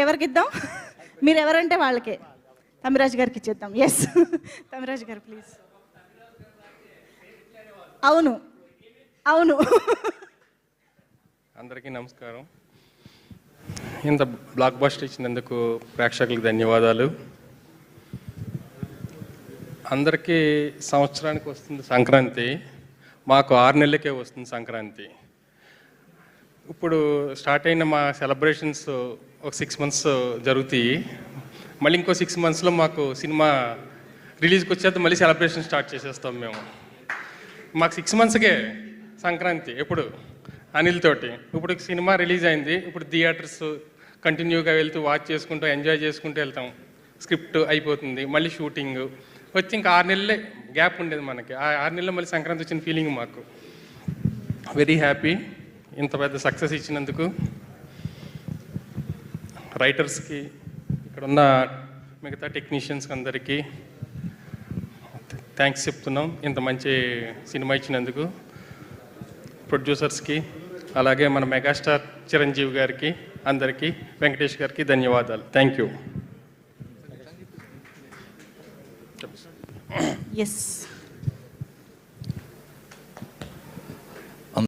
ఎవరికి ఇద్దాం? మీరు ఎవరంటే వాళ్ళకే. తమిరాజ్ గారికి ఇచ్చేద్దాం. ఎస్, తమిరాజ్ గారు ప్లీజ్. అవును అవును. అందరికీ నమస్కారం. ఇంత బ్లాక్ బస్టర్ ఇచ్చినందుకు ప్రేక్షకులకు ధన్యవాదాలు. అందరికీ సంవత్సరానికి వస్తుంది సంక్రాంతి, మాకు 6 నెలలకే వస్తుంది సంక్రాంతి. ఇప్పుడు స్టార్ట్ అయిన మా సెలబ్రేషన్స్ ఒక 6 మంత్స్ జరుగుతాయి. మళ్ళీ ఇంకో 6 మంత్స్లో మాకు సినిమా రిలీజ్కి వచ్చేది, మళ్ళీ సెలబ్రేషన్ స్టార్ట్ చేసేస్తాం మేము. మాకు 6 మంత్స్కే సంక్రాంతి ఎప్పుడు అనిల్ తోటి. ఇప్పుడు సినిమా రిలీజ్ అయింది, ఇప్పుడు థియేటర్స్ కంటిన్యూగా వెళ్తూ వాచ్ చేసుకుంటూ ఎంజాయ్ చేసుకుంటూ వెళ్తాం. స్క్రిప్ట్ అయిపోతుంది, మళ్ళీ షూటింగ్ వచ్చి ఇంకా 6 నెలలే గ్యాప్ ఉండేది మనకి. ఆ 6 నెలల్లో మళ్ళీ సంక్రాంతి వచ్చిన ఫీలింగ్ మాకు. వెరీ హ్యాపీ ఇంత పెద్ద సక్సెస్ ఇచ్చినందుకు. రైటర్స్కి, ఇక్కడ ఉన్న మిగతా టెక్నీషియన్స్కి అందరికీ థ్యాంక్స్ చెప్తున్నాం ఇంత మంచి సినిమా ఇచ్చినందుకు. ప్రొడ్యూసర్స్కి, అలాగే మన మెగాస్టార్ చిరంజీవి గారికి, అందరికీ, వెంకటేష్ గారికి ధన్యవాదాలు. Thank you. ఎస్.